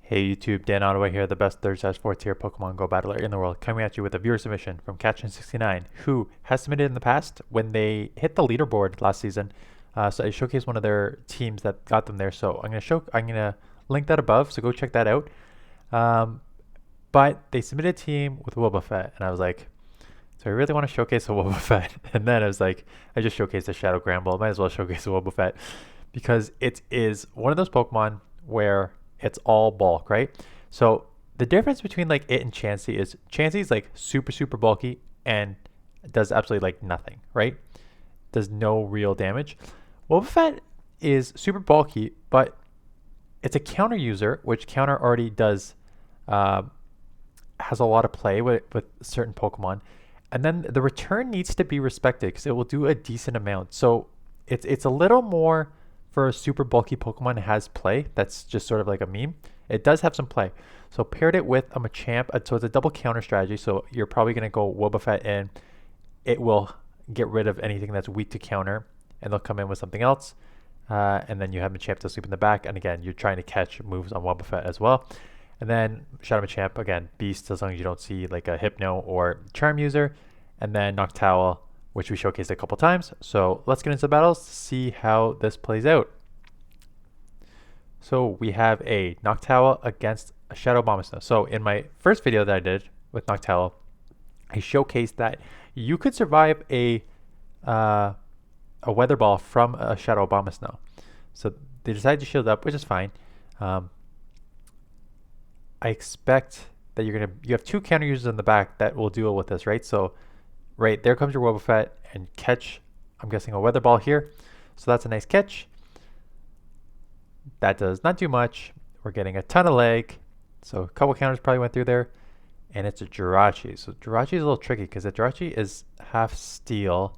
Hey YouTube, Dan Ottawa here, the best 3rd/4th tier Pokemon Go battler in the world, coming at you with a viewer submission from Catchin69, who has submitted in the past when they hit the leaderboard last season. So I showcased one of their teams that got them there. So I'm gonna link that above, so go check that out. But they submitted a team with Wobbuffet, and I was like, so I really want to showcase a Wobbuffet. And then I was like, I just showcased a Shadow Gramble. Might as well showcase a Wobbuffet because it is one of those Pokemon where it's all bulk, right? So the difference between like it and Chansey is Chansey's like super bulky and does absolutely like nothing, right? Does no real damage. Wobbuffet is super bulky, but it's a counter user, which counter already does has a lot of play with certain Pokemon. And then the return needs to be respected because it will do a decent amount. So it's a little more for a super bulky Pokemon. It has play. That's just sort of like a meme. It does have some play. So paired it with a Machamp. So it's a double counter strategy. So you're probably going to go Wobbuffet in. It will get rid of anything that's weak to counter. And they'll come in with something else. And then you have Machamp to sleep in the back. And again, you're trying to catch moves on Wobbuffet as well. And then Shadow Machamp, again, Beast, as long as you don't see like a Hypno or Charm user. And then Noctowl, which we showcased a couple times. So let's get into the battles to see how this plays out. So we have a Noctowl against a Shadow Bombsnow. So in my first video that I did with Noctowl, I showcased that you could survive a Weather Ball from a Shadow Bombsnow. So they decided to shield up, which is fine. I expect that you have two counter users in the back that will deal with this, right? So right there comes your Wobbuffet and catch, I'm guessing a Weather Ball here. So that's a nice catch. That does not do much. We're getting a ton of leg. So a couple counters probably went through there. And it's a Jirachi. So Jirachi is a little tricky because the Jirachi is half steel.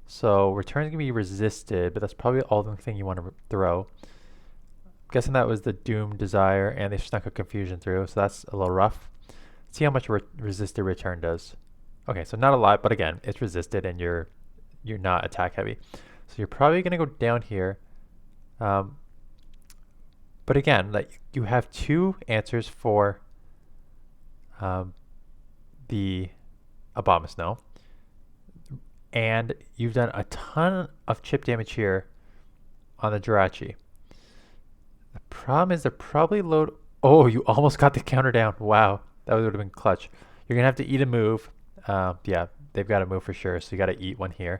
So return's going to be resisted, but that's probably all the thing you want to throw. I'm guessing that was the Doom Desire, and they snuck a Confusion through, so that's a little rough. Let's see how much resisted return does. Okay, so not a lot, but again, it's resisted, and you're not attack heavy. So you're probably going to go down here. But again, like you have two answers for the Abomasnow, and you've done a ton of chip damage here on the Jirachi. The problem is they're probably load. Oh, you almost got the counter down. Wow, that would have been clutch. You're gonna have to eat a move. Yeah, they've got a move for sure, so you got to eat one here.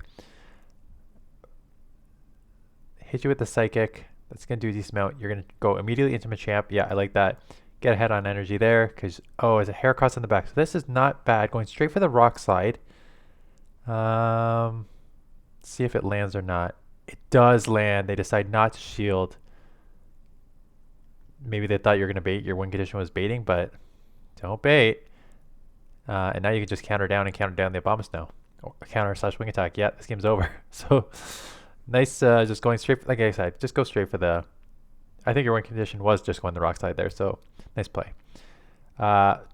Hit you with the Psychic. That's gonna do a decent amount. You're gonna go immediately into Machamp. Yeah, I like that. Get ahead on energy there, because it's a hair cross in the back. So this is not bad. Going straight for the Rock Slide. See if it lands or not. It does land. They decide not to shield. Maybe they thought you were going to bait. Your win condition was baiting, but don't bait. And now you can just counter down the Abomasnow. Or counter/wing attack. Yeah, this game's over. So nice, just going straight, like I said, just go straight for the, I think your win condition was just going the Rock Slide there, so nice play.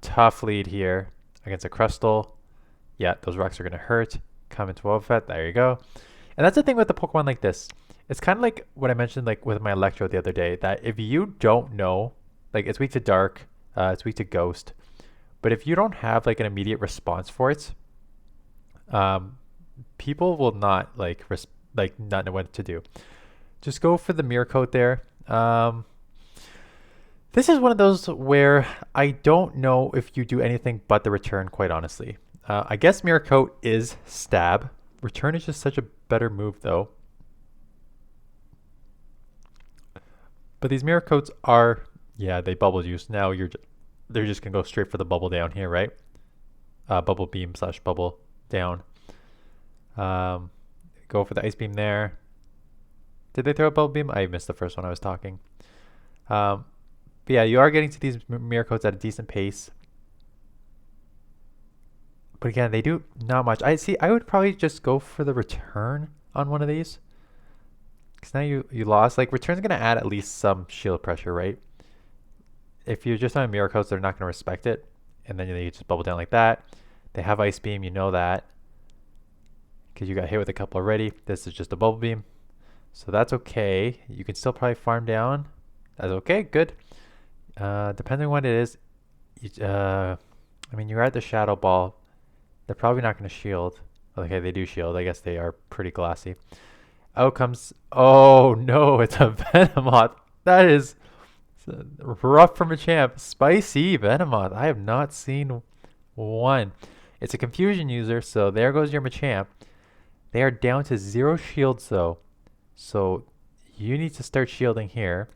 Tough lead here against a Crustle. Yeah, those rocks are going to hurt. Come into Wobbuffet. There you go. And that's the thing with the Pokemon like this. It's kind of like what I mentioned like with my Electro the other day, that if you don't know, like it's weak to Dark, it's weak to Ghost, but if you don't have like an immediate response for it, people will not not know what to do. Just go for the Mirror Coat there. This is one of those where I don't know if you do anything but the return, quite honestly. I guess Mirror Coat is stab. Return is just such a better move though. But these Mirror Coats are, yeah, they bubble juice. Now they're just gonna go straight for the bubble down here, right? Bubble beam/bubble down. Go for the Ice Beam there. Did they throw a bubble beam? I missed the first one I was talking. But yeah, you are getting to these Mirror Coats at a decent pace. But again, they do not much. I would probably just go for the return on one of these. Because now you lost. Like, return's going to add at least some shield pressure, right? If you're just on Mirror Coats, they're not going to respect it. And then you just bubble down like that. They have Ice Beam, you know that. Because you got hit with a couple already. This is just a Bubble Beam. So that's okay. You can still probably farm down. That's okay, good. Depending on what it is, I mean, you're at the Shadow Ball. They're probably not going to shield. Okay, they do shield. I guess they are pretty glassy. Out comes. Oh no, it's a Venomoth. That is rough from a champ. Spicy Venomoth. I have not seen one. It's a confusion user, so there goes your Machamp. They are down to 0 shields though, so you need to start shielding here.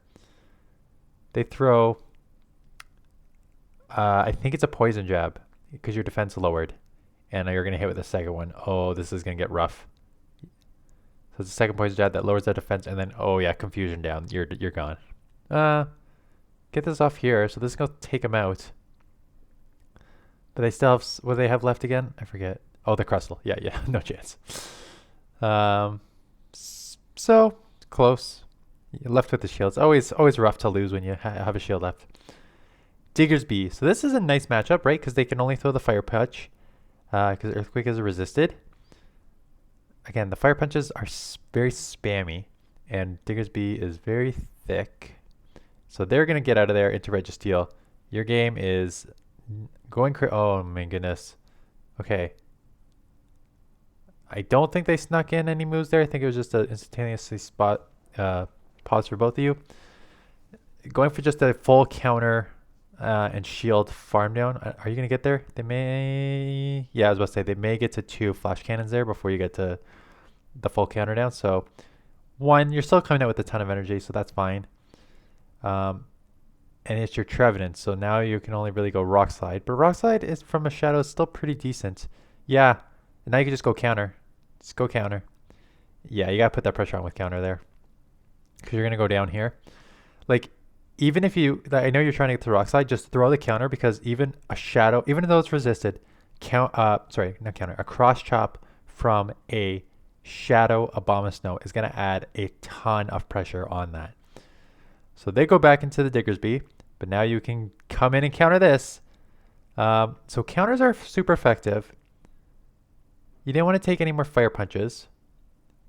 They throw. I think it's a poison jab because your defense lowered, and you're gonna hit with the second one. Oh, this is gonna get rough. So it's the second poison jab that lowers the defense, and then oh yeah, confusion down. You're gone. Get this off here. So this is gonna take them out. But they still have what do they have left again? I forget. Oh, the Crustle. Yeah, no chance. So close. You're left with the shields. Always rough to lose when you have a shield left. Diggersby. So this is a nice matchup, right? Because they can only throw the Fire Punch. Because Earthquake is resisted. Again, the Fire Punches are very spammy. And Diggersby is very thick. So they're going to get out of there into Registeel. Your game is going oh my goodness. Okay. I don't think they snuck in any moves there. I think it was just an instantaneously pause for both of you. Going for just a full counter and shield farm down. Are you going to get there? They may... Yeah, I was about to say they may get to 2 flash cannons there before you get to the full counter down. So 1, you're still coming out with a ton of energy, so that's fine. And it's your Trevenant, so now you can only really go Rock Slide. But Rock Slide is from a Shadow is still pretty decent. Yeah, and now you can just go counter. Just go counter. Yeah, you gotta put that pressure on with counter there. Because you're gonna go down here. Like, even if you, I know you're trying to get to Rock Slide, just throw the counter because even a Shadow, even though it's resisted, a Cross Chop from a Shadow Abomasnow is gonna add a ton of pressure on that. So they go back into the Diggersby, but now you can come in and counter this. So counters are super effective. You didn't want to take any more Fire Punches.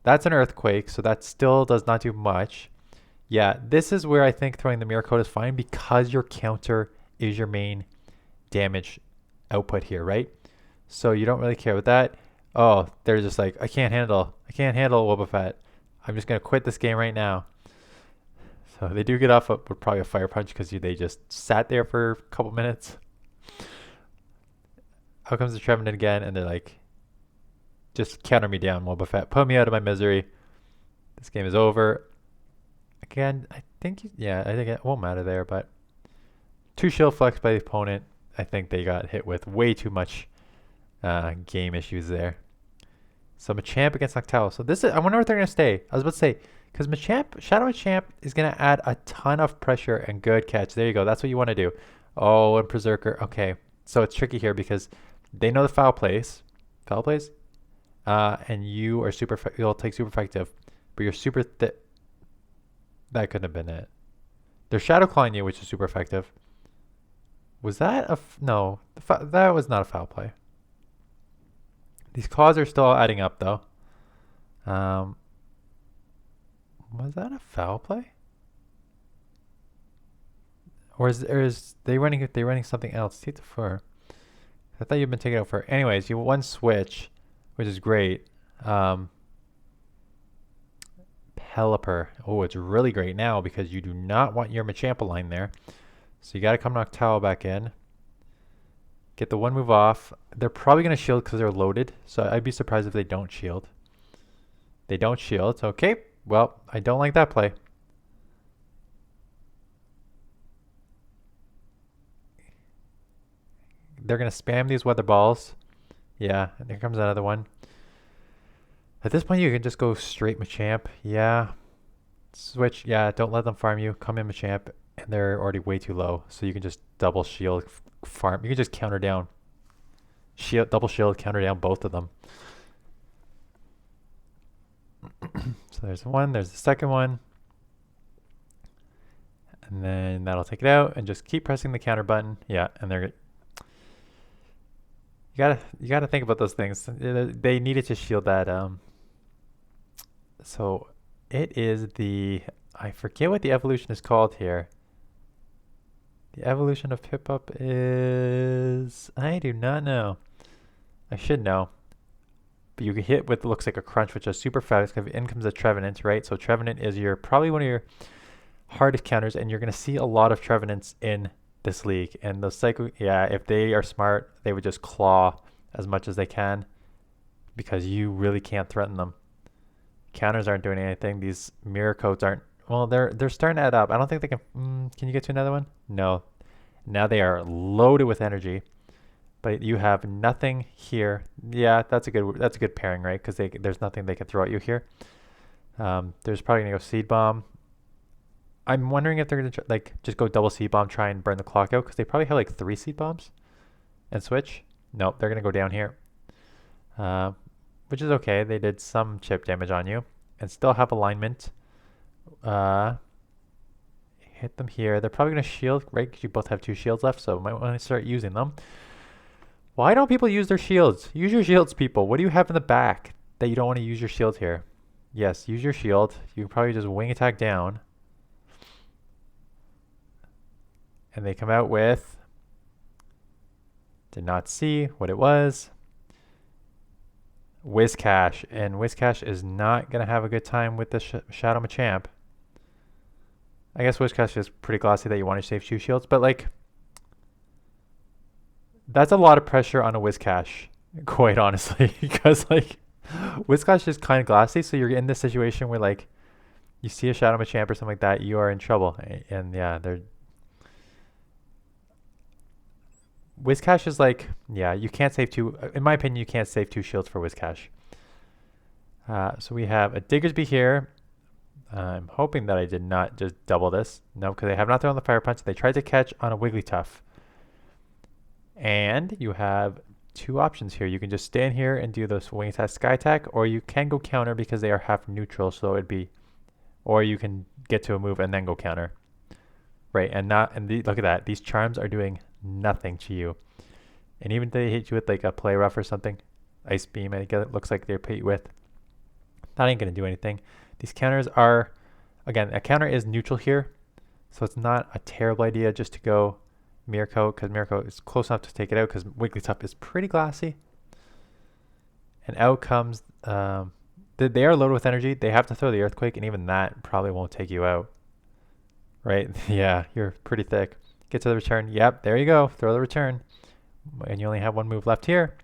That's an Earthquake, so that still does not do much. Yeah, this is where I think throwing the Mirror Coat is fine because your counter is your main damage output here, right? So you don't really care with that. Oh, they're just like, I can't handle Wobbuffet. I'm just going to quit this game right now. So they do get off with probably a Fire Punch because they just sat there for a couple minutes. Out comes the Trevenant again, and they're like, just counter me down, Wobbuffet. Put me out of my misery. This game is over. Again, I think it won't matter there, but 2 shield flex by the opponent. I think they got hit with way too much game issues there. So Machamp against Noctowl. So this is, I wonder what they're going to stay. I was about to say, because Shadow Machamp is going to add a ton of pressure and good catch. There you go. That's what you want to do. Oh, and Berserker. Okay. So it's tricky here because they know the foul plays. Foul plays? And you are you'll take super effective, but you're super thick. That couldn't have been it. They're Shadow Clawing you, which is super effective. Was that no, that was not a foul play. These claws are still adding up though. Was that a foul play? Or is they running something else? Teeth of Fur. I thought you'd been taken out for. Anyways, you one switch, which is great. Pelipper. Oh, it's really great now because you do not want your Machamp line there. So you got to come Noctowl back in. Get the one move off. They're probably going to shield because they're loaded. So I'd be surprised if they don't shield. They don't shield. Okay. Well, I don't like that play. They're going to spam these weather balls. Yeah, and here comes another one. At this point, you can just go straight Machamp. Yeah. Switch. Yeah, don't let them farm you. Come in Machamp. And they're already way too low. So you can just double shield farm. You can just counter down. Double shield, counter down both of them. So there's one. There's the second one. And then that'll take it out. And just keep pressing the counter button. Yeah, and they're... You gotta think about those things. They needed to shield that. So it is the, I forget what the evolution is called here. The evolution of Piplup is... I do not know. I should know. But you get hit with looks like a crunch, which is super fast. In comes a Trevenant, right? So Trevenant is probably one of your hardest counters, and you're going to see a lot of Trevenants in this league. And the Psycho, yeah, if they are smart, they would just claw as much as they can because you really can't threaten them. Counters aren't doing anything. These mirror codes aren't, well, they're starting to add up. I don't think they can you get to another one? No. Now they are loaded with energy. But you have nothing here. Yeah, that's a good pairing, right? Because there's nothing they can throw at you here. There's probably gonna go Seed Bomb. I'm wondering if they're gonna just go double Seed Bomb, try and burn the clock out, because they probably have like 3 Seed Bombs, and switch. Nope, they're gonna go down here, which is okay. They did some chip damage on you, and still have alignment. Hit them here. They're probably gonna shield, right? Because you both have 2 shields left, so might want to start using them. Why don't people use their shields? Use your shields, people. What do you have in the back that you don't want to use your shield here? Yes, use your shield. You can probably just wing attack down. And they come out with... Did not see what it was. Whiscash. And Whiscash is not going to have a good time with the Shadow Machamp. I guess Whiscash is pretty glossy that you want to save 2 shields, but like... That's a lot of pressure on a Whiscash, quite honestly, because like Whiscash is kind of glassy, so you're in this situation where like you see a Shadow Machamp or something like that, you are in trouble. And yeah, Whiscash is like, yeah, you can't save 2. In my opinion, you can't save 2 shields for Whiscash. So we have a Diggersby here. I'm hoping that I did not just double this. No, because they have not thrown the Fire Punch. They tried to catch on a Wigglytuff. And you have 2 options here. You can just stand here and do this Wing Attack, Sky Attack, or you can go counter because they are half neutral, so it'd be, or you can get to a move and then go counter. Right, and look at that. These charms are doing nothing to you. And even if they hit you with like a Play Rough or something, Ice Beam, I guess it looks like they're hit you with, that ain't going to do anything. These counters are, again, a counter is neutral here, so it's not a terrible idea just to go Mirror Coat, because Mirror Coat is close enough to take it out because Wigglytuff is pretty glassy. And out comes, they are loaded with energy. They have to throw the Earthquake, and even that probably won't take you out. Right? Yeah, you're pretty thick. Get to the return. Yep, there you go. Throw the return. And you only have 1 move left here.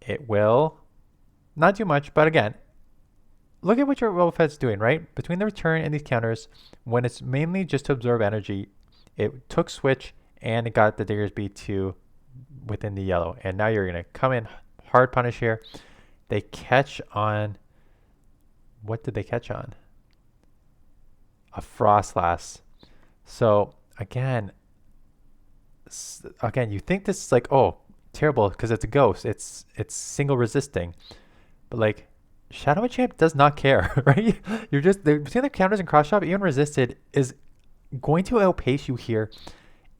It will not do much, but again, look at what your Wobbuffet's doing, right? Between the return and these counters, when it's mainly just to absorb energy, it took switch and it got the Diggersby to within the yellow. And now you're going to come in hard punish here. They catch on, what did they catch on? A Frostlass. So again, you think this is like, oh, terrible because it's a ghost. It's single resisting. But like, Shadow Machamp does not care, right? You're just, between the counters and cross chop, even resisted is going to outpace you here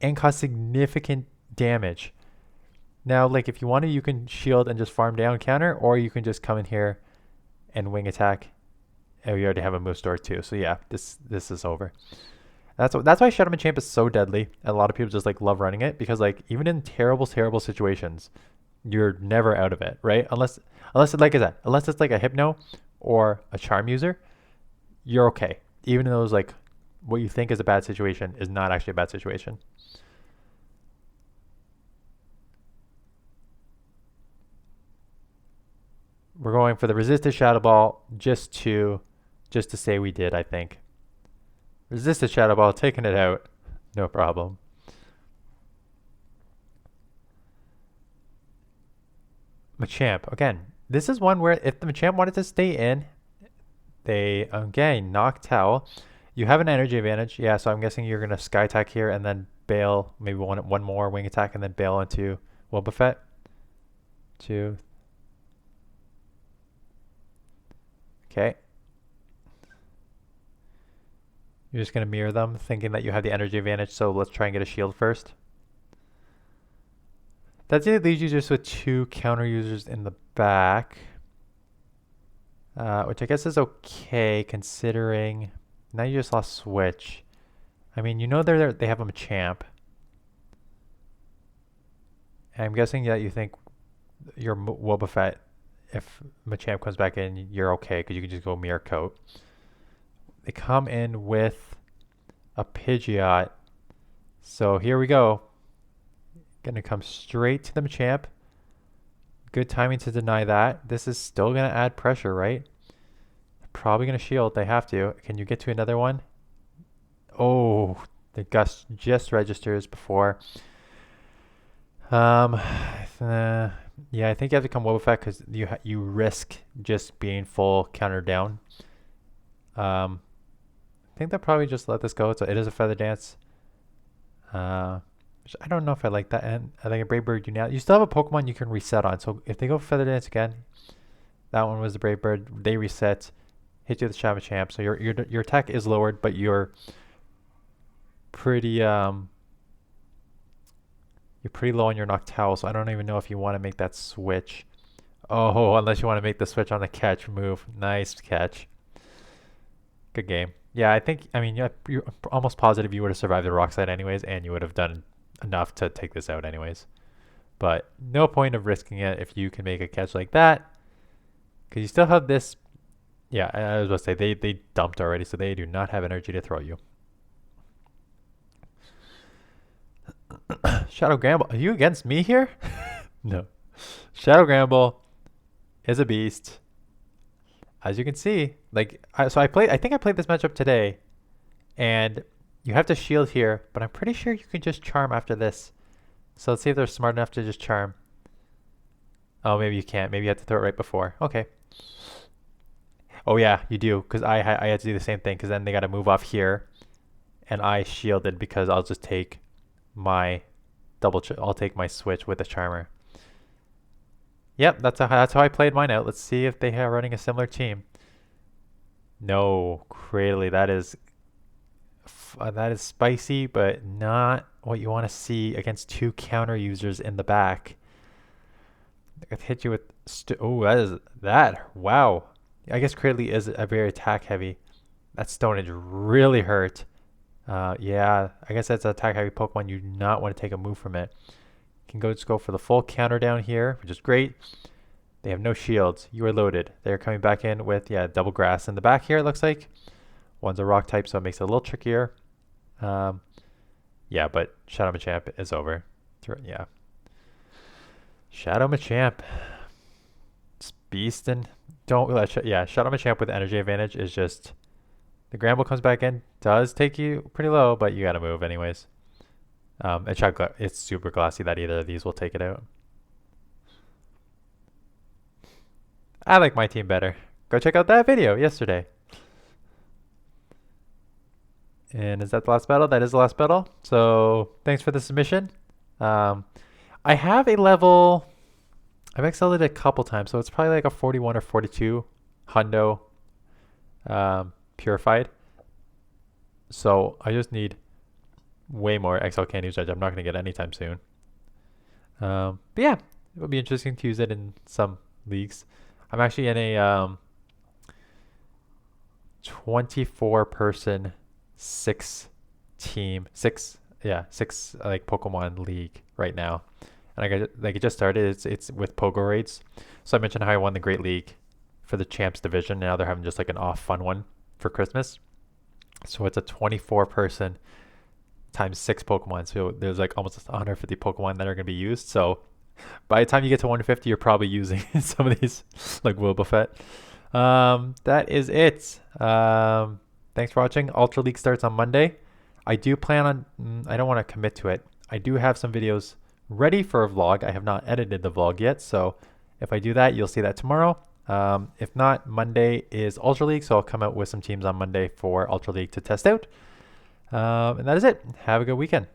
and cause significant damage. Now, like if you want to, you can shield and just farm down counter, or you can just come in here and wing attack. And we already have a move store too. So yeah, this is over. That's why Shadow Machamp is so deadly. And a lot of people just like love running it because like even in terrible situations, you're never out of it, right? Unless like I said, unless it's like a Hypno or a Charm user, you're okay. Even in those like what you think is a bad situation is not actually a bad situation. We're going for the resisted Shadow Ball just to say we did, I think. Resisted Shadow Ball, taking it out, no problem. Machamp, again, this is one where if the Machamp wanted to stay in, they, again, Noctowl. You have an energy advantage. Yeah, so I'm guessing you're going to Sky Attack here and then bail, maybe one more Wing Attack and then bail into Wobbuffet. 2. Okay. You're just going to mirror them, thinking that you have the energy advantage, so let's try and get a shield first. That leaves you just with 2 counter users in the back. Which I guess is okay, considering now you just lost switch. I mean, they have a Machamp. I'm guessing that you think your Wobbuffet, if Machamp comes back in, you're okay because you can just go Mirror Coat. They come in with a Pidgeot. So here we go. Gonna come straight to the Machamp. Good timing to deny that. This is still gonna add pressure, right? Probably gonna shield. They have to. Can you get to another one? Oh, the Gust just registers before. Yeah, I think you have to come Wobbuffet because you risk just being full counter down. I think they'll probably just let this go. So it is a Feather Dance. I don't know if I like that. And I think a Brave Bird, you still have a Pokemon you can reset on. So if they go Feather Dance again, that one was the Brave Bird. They reset, hit you with the Shadow Machamp. So your attack is lowered, but you're pretty low on your Noctowl. So I don't even know if you want to make that switch. Oh, unless you want to make the switch on the catch move. Nice catch. Good game. Yeah, I mean, you're almost positive you would have survived the Rock Slide anyways, and you would have done enough to take this out anyways. But no point of risking it if you can make a catch like that. Because you still have this. Yeah, I was about to say, they dumped already, so they do not have energy to throw you. Shadow Gramble, are you against me here? No. Shadow Gramble is a beast. As you can see, I think I played this matchup today, and you have to shield here, but I'm pretty sure you can just charm after this. So let's see if they're smart enough to just charm. Oh, maybe you can't. Maybe you have to throw it right before. Okay. Oh yeah, you do, because I had to do the same thing, because then they got to move off here, and I shielded because I'll just take my I'll take my switch with the charmer. Yep, that's how I played mine out. Let's see if they are running a similar team. No, Cradley, that is spicy, but not what you want to see against two counter users in the back. I could hit you with wow. I guess Cradley is a very attack heavy. That Stonage really hurt. Yeah, I guess that's an attack heavy Pokemon. You do not want to take a move from it. You can just go for the full counter down here, which is great. They have no shields. You are loaded. They're coming back in with, double grass in the back here, it looks like. One's a rock type, so it makes it a little trickier. Yeah, but Shadow Machamp is over. Yeah. Shadow Machamp. It's beastin'. Don't let Shadow Machamp with energy advantage is just... The Gramble comes back in, does take you pretty low, but you gotta move anyways. It's super glassy that either of these will take it out. I like my team better. Go check out that video yesterday. And is that the last battle? That is the last battle. So thanks for the submission. I have a level... I've excelled it a couple times, so it's probably like a 41 or 42 hundo purified. So I just need way more XL Candy, which I'm not going to get anytime soon. But yeah, it would be interesting to use it in some leagues. I'm actually in a 24-person, six Pokemon league right now. And it just started. It's with Pogo raids. So I mentioned how I won the Great League for the Champs division. Now they're having just like an off fun one for Christmas. So it's a 24-person times 6 Pokemon. So there's like almost 150 Pokemon that are going to be used. So by the time you get to 150, you're probably using some of these like Wobbuffet. That is it. Thanks for watching. Ultra League starts on Monday. I do plan on, I don't want to commit to it. I do have some videos ready for a vlog. I have not edited the vlog yet. So if I do that, you'll see that tomorrow. If not, Monday is Ultra League, so I'll come out with some teams on Monday for Ultra League to test out. And that is it. Have a good weekend.